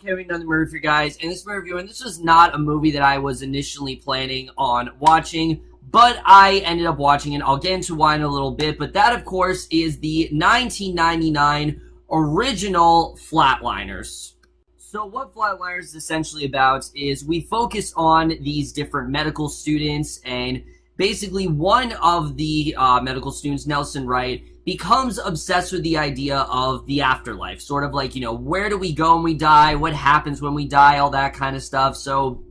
carrying another movie for you guys, and this was not a movie that I was initially planning on watching, but I ended up watching it. I'll get into why in a little bit, but that, of course, is the 1999 original Flatliners. So what Flatliners is essentially about is we focus on these different medical students, and basically one of the medical students, Nelson Wright, becomes obsessed with the idea of the afterlife. Sort of like, where do we go when we die? What happens when we die? All that kind of stuff. So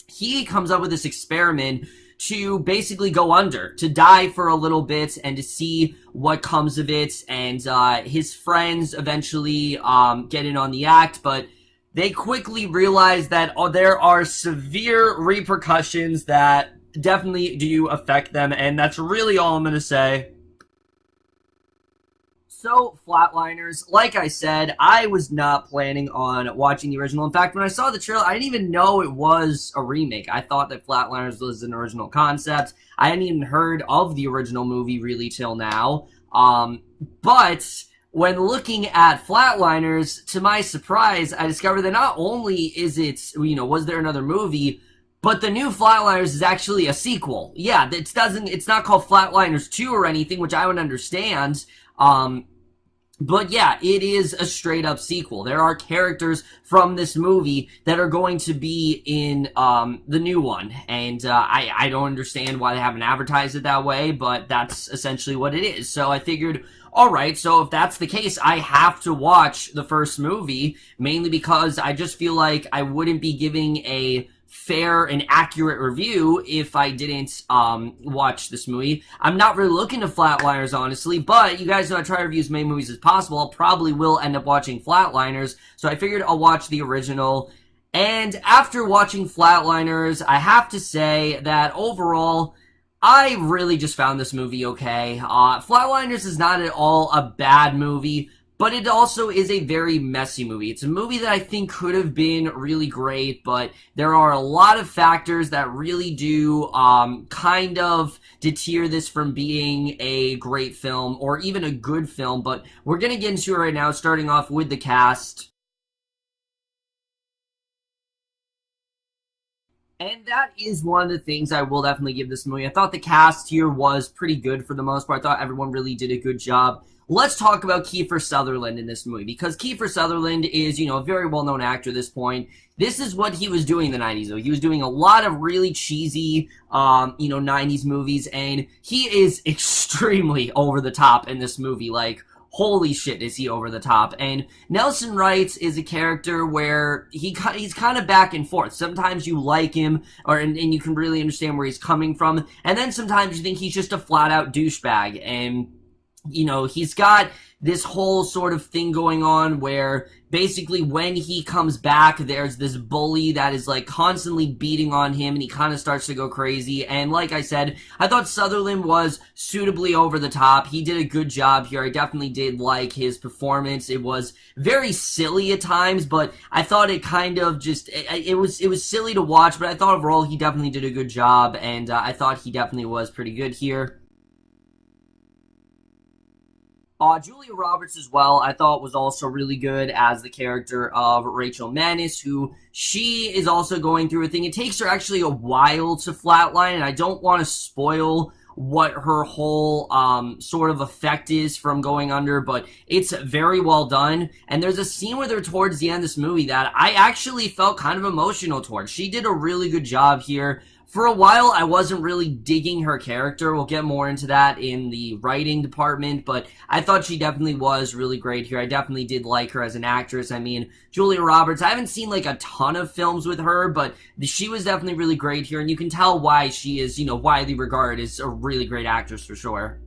he comes up with this experiment to basically go under, to die for a little bit and to see what comes of it. And his friends eventually get in on the act, but they quickly realize that there are severe repercussions that definitely do affect them, and that's really all I'm going to say. So, Flatliners, like I said, I was not planning on watching the original. In fact, when I saw the trailer, I didn't even know it was a remake. I thought that Flatliners was an original concept. I hadn't even heard of the original movie really till now. But when looking at Flatliners, to my surprise, I discovered that not only is it, was there another movie, but the new Flatliners is actually a sequel. Yeah, it's not called Flatliners 2 or anything, which I would understand. But yeah, it is a straight up sequel. There are characters from this movie that are going to be in, the new one. And, I don't understand why they haven't advertised it that way, but that's essentially what it is. So I figured, alright, so if that's the case, I have to watch the first movie, mainly because I just feel like I wouldn't be giving a fair and accurate review if I didn't watch this movie. I'm not really looking to Flatliners, honestly, but you guys know I try to review as many movies as possible. I'll probably will end up watching Flatliners, so I figured I'll watch the original. And after watching Flatliners, I have to say that overall, I really just found this movie okay. Flatliners is not at all a bad movie, but it also is a very messy movie. It's a movie that I think could have been really great, but there are a lot of factors that really do kind of deter this from being a great film or even a good film. But we're going to get into it right now, starting off with the cast. And that is one of the things I will definitely give this movie. I thought the cast here was pretty good for the most part. I thought everyone really did a good job. Let's talk about Kiefer Sutherland in this movie, because Kiefer Sutherland is, a very well-known actor at this point. This is what he was doing in the 90s, though. He was doing a lot of really cheesy, 90s movies, and he is extremely over the top in this movie. Like, holy shit, is he over the top. And Nelson Wright is a character where he's kind of back and forth. Sometimes you like him, and you can really understand where he's coming from, and then sometimes you think he's just a flat-out douchebag, and he's got this whole sort of thing going on where basically when he comes back, there's this bully that is like constantly beating on him, and he kind of starts to go crazy. And like I said, I thought Sutherland was suitably over the top. He did a good job here. I definitely did like his performance. It was very silly at times, but I thought it kind of just, it was silly to watch, but I thought overall he definitely did a good job, and I thought he definitely was pretty good here. Julia Roberts as well, I thought was also really good as the character of Rachel Manis, who she is also going through a thing. It takes her actually a while to flatline, and I don't want to spoil what her whole sort of effect is from going under, but it's very well done. And there's a scene with her towards the end of this movie that I actually felt kind of emotional towards. She did a really good job here. For a while, I wasn't really digging her character. We'll get more into that in the writing department, but I thought she definitely was really great here. I definitely did like her as an actress. I mean, Julia Roberts, I haven't seen like a ton of films with her, but she was definitely really great here, and you can tell why she is, widely regarded as a really great actress for sure.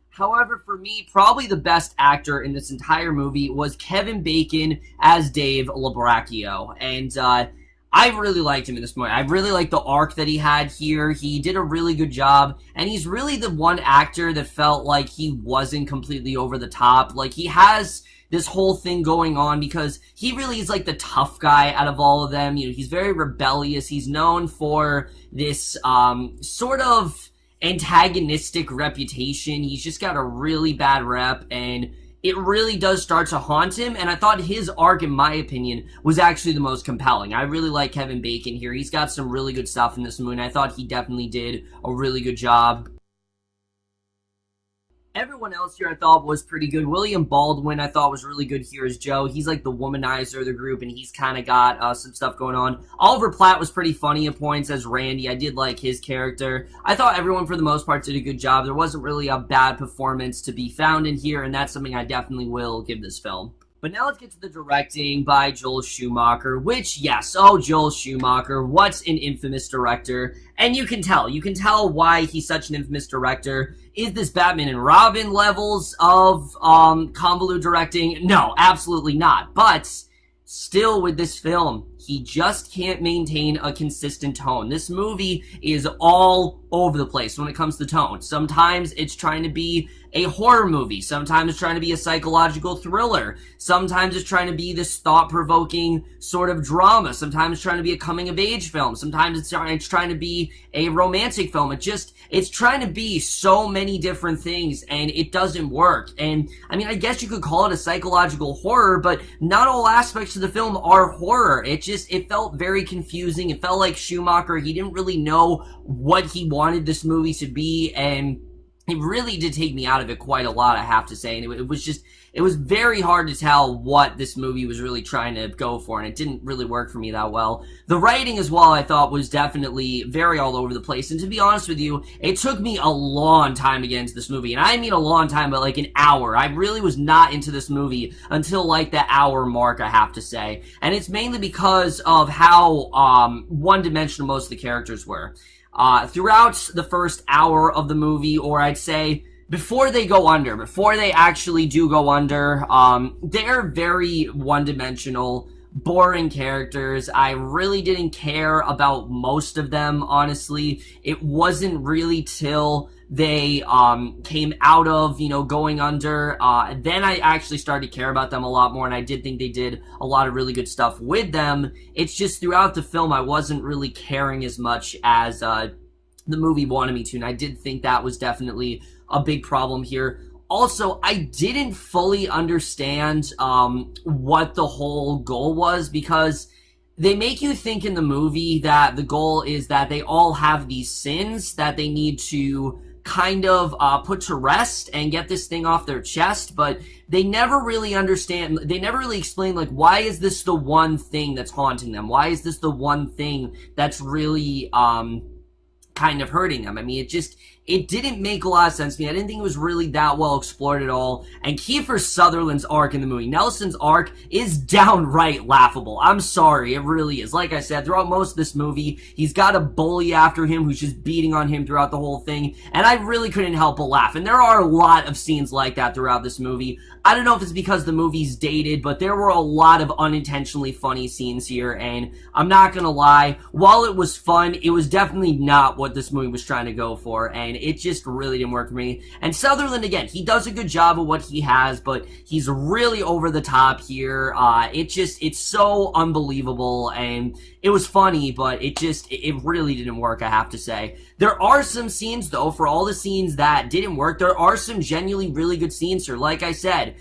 However, for me, probably the best actor in this entire movie was Kevin Bacon as Dave Labraccio, and I really liked him in this movie. I really liked the arc that he had here. He did a really good job, and he's really the one actor that felt like he wasn't completely over the top. Like, he has this whole thing going on because he really is like the tough guy out of all of them. He's very rebellious. He's known for this sort of antagonistic reputation. He's just got a really bad rep, and it really does start to haunt him, and I thought his arc, in my opinion, was actually the most compelling. I really like Kevin Bacon here. He's got some really good stuff in this movie, and I thought he definitely did a really good job. Everyone else here I thought was pretty good. William Baldwin I thought was really good here as Joe. He's like the womanizer of the group, and he's kind of got some stuff going on. Oliver Platt was pretty funny at points as Randy. I did like his character. I thought everyone for the most part did a good job. There wasn't really a bad performance to be found in here, and that's something I definitely will give this film. But now let's get to the directing by Joel Schumacher, which, yes, Joel Schumacher, what an infamous director. And you can tell why he's such an infamous director. Is this Batman and Robin levels of convoluted directing? No, absolutely not. But still with this film, he just can't maintain a consistent tone. This movie is all over the place when it comes to tone. Sometimes it's trying to be a horror movie. Sometimes it's trying to be a psychological thriller. Sometimes it's trying to be this thought-provoking sort of drama. Sometimes it's trying to be a coming-of-age film. Sometimes it's trying to be a romantic film. It's trying to be so many different things, and it doesn't work. And, I mean, I guess you could call it a psychological horror, but not all aspects of the film are horror. It felt very confusing. It felt like Schumacher, he didn't really know what he wanted this movie to be, and it really did take me out of it quite a lot, I have to say. And it was very hard to tell what this movie was really trying to go for, and it didn't really work for me that well. The writing as well, I thought, was definitely very all over the place, and to be honest with you, it took me a long time to get into this movie, and I mean a long time, but like an hour. I really was not into this movie until like the hour mark, I have to say, and it's mainly because of how one-dimensional most of the characters were. Throughout the first hour of the movie, or I'd say before they actually do go under, they're very one-dimensional, boring characters. I really didn't care about most of them, honestly. It wasn't really till they came out of, going under, then I actually started to care about them a lot more, and I did think they did a lot of really good stuff with them. It's just throughout the film I wasn't really caring as much as the movie wanted me to, and I did think that was definitely a big problem here. Also, I didn't fully understand what the whole goal was, because they make you think in the movie that the goal is that they all have these sins that they need to kind of put to rest and get this thing off their chest, but they never really explain, like, why is this the one thing that's haunting them? Why is this the one thing that's really kind of hurting them? I mean, it didn't make a lot of sense to me. I didn't think it was really that well explored at all. And Kiefer Sutherland's arc in the movie, Nelson's arc, is downright laughable. I'm sorry, it really is. Like I said, throughout most of this movie, he's got a bully after him who's just beating on him throughout the whole thing, and I really couldn't help but laugh. And there are a lot of scenes like that throughout this movie. I don't know if it's because the movie's dated, but there were a lot of unintentionally funny scenes here, and I'm not gonna lie, while it was fun, it was definitely not what this movie was trying to go for, and it just really didn't work for me. And Sutherland, again, he does a good job of what he has, but he's really over the top here. It's so unbelievable, and it was funny, but it really didn't work, I have to say. There are some scenes, though, for all the scenes that didn't work, there are some genuinely really good scenes here. Like I said,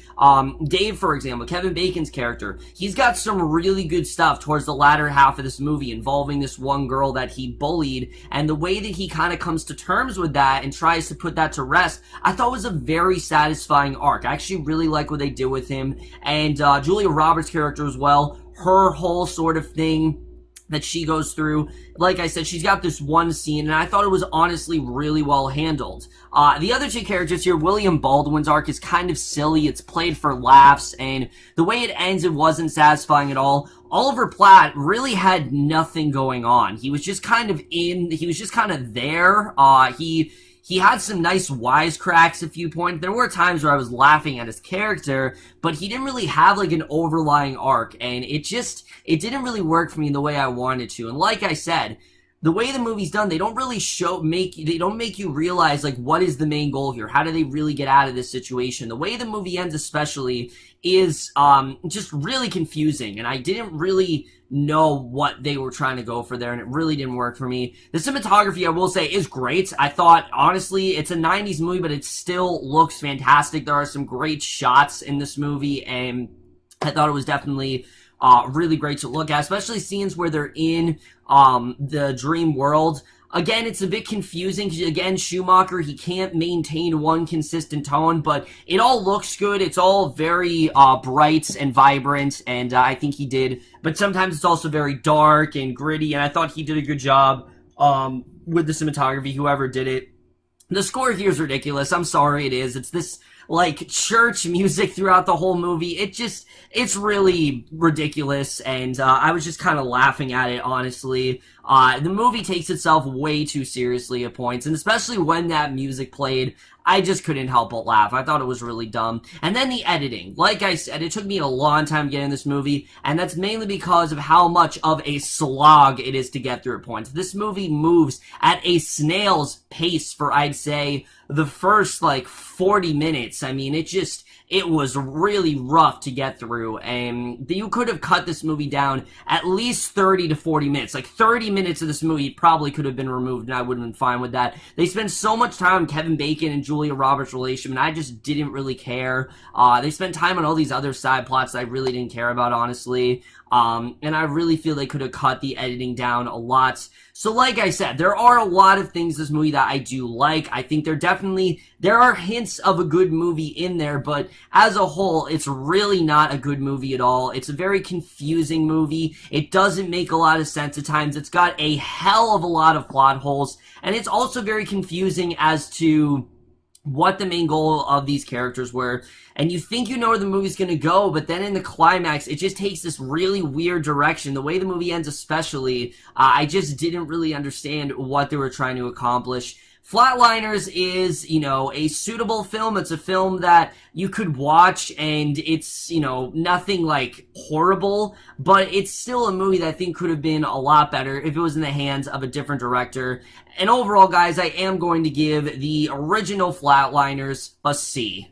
Dave, for example, Kevin Bacon's character, he's got some really good stuff towards the latter half of this movie involving this one girl that he bullied, and the way that he kind of comes to terms with that and tries to put that to rest, I thought was a very satisfying arc. I actually really like what they did with him, and Julia Roberts' character as well, her whole sort of thing that she goes through. Like I said, she's got this one scene, and I thought it was honestly really well handled. The other two characters here, William Baldwin's arc is kind of silly. It's played for laughs, and the way it ends, it wasn't satisfying at all. Oliver Platt really had nothing going on. He was just kind of there. He had some nice wisecracks a few points. There were times where I was laughing at his character, but he didn't really have like an overlying arc, and it didn't really work for me the way I wanted to. And like I said, the way the movie's done, they don't really they don't make you realize, like, what is the main goal here? How do they really get out of this situation? The way the movie ends, especially, is just really confusing, and I didn't really know what they were trying to go for there, and it really didn't work for me. The cinematography, I will say, is great. I thought, honestly, it's a 90s movie, but it still looks fantastic. There are some great shots in this movie, and I thought it was definitely really great to look at, especially scenes where they're in the dream world. Again, it's a bit confusing because, again, Schumacher, he can't maintain one consistent tone, but it all looks good. It's all very bright and vibrant, and I think he did. But sometimes it's also very dark and gritty, and I thought he did a good job with the cinematography, whoever did it. The score here is ridiculous. I'm sorry, it is. It's this, like, church music throughout the whole movie. It's really ridiculous, and I was just kind of laughing at it, honestly. The movie takes itself way too seriously at points, and especially when that music played, I just couldn't help but laugh. I thought it was really dumb. And then the editing. Like I said, it took me a long time to get in this movie, and that's mainly because of how much of a slog it is to get through at points. This movie moves at a snail's pace for, I'd say, the first, like, 40 minutes. I mean, it was really rough to get through, and you could have cut this movie down at least 30 to 40 minutes. Like, 30 minutes of this movie probably could have been removed, and I would have been fine with that. They spend so much time on Kevin Bacon and Julia Roberts' relationship, and I just didn't really care. They spent time on all these other side plots that I really didn't care about, honestly. And I really feel they could have cut the editing down a lot. So like I said, there are a lot of things in this movie that I do like. I think there are hints of a good movie in there, but as a whole, it's really not a good movie at all. It's a very confusing movie. It doesn't make a lot of sense at times. It's got a hell of a lot of plot holes, and it's also very confusing as to what the main goal of these characters were, and you think you know where the movie's gonna go, but then in the climax, it just takes this really weird direction. The way the movie ends especially, I just didn't really understand what they were trying to accomplish. Flatliners is, a suitable film. It's a film that you could watch, and it's, nothing, like, horrible, but it's still a movie that I think could have been a lot better if it was in the hands of a different director. And overall, guys, I am going to give the original Flatliners a C.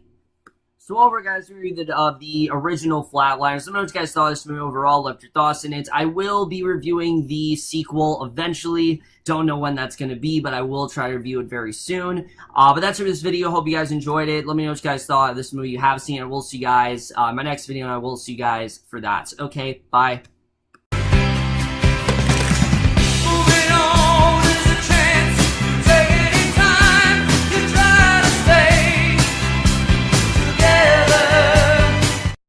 So overall, guys, we reviewed the original Flatliners. Let me know what you guys thought of this movie overall. Left your thoughts in it. I will be reviewing the sequel eventually. Don't know when that's going to be, but I will try to review it very soon. But that's it for this video. Hope you guys enjoyed it. Let me know what you guys thought of this movie. You have seen it. I will see you guys in my next video, and I will see you guys for that. Okay, bye.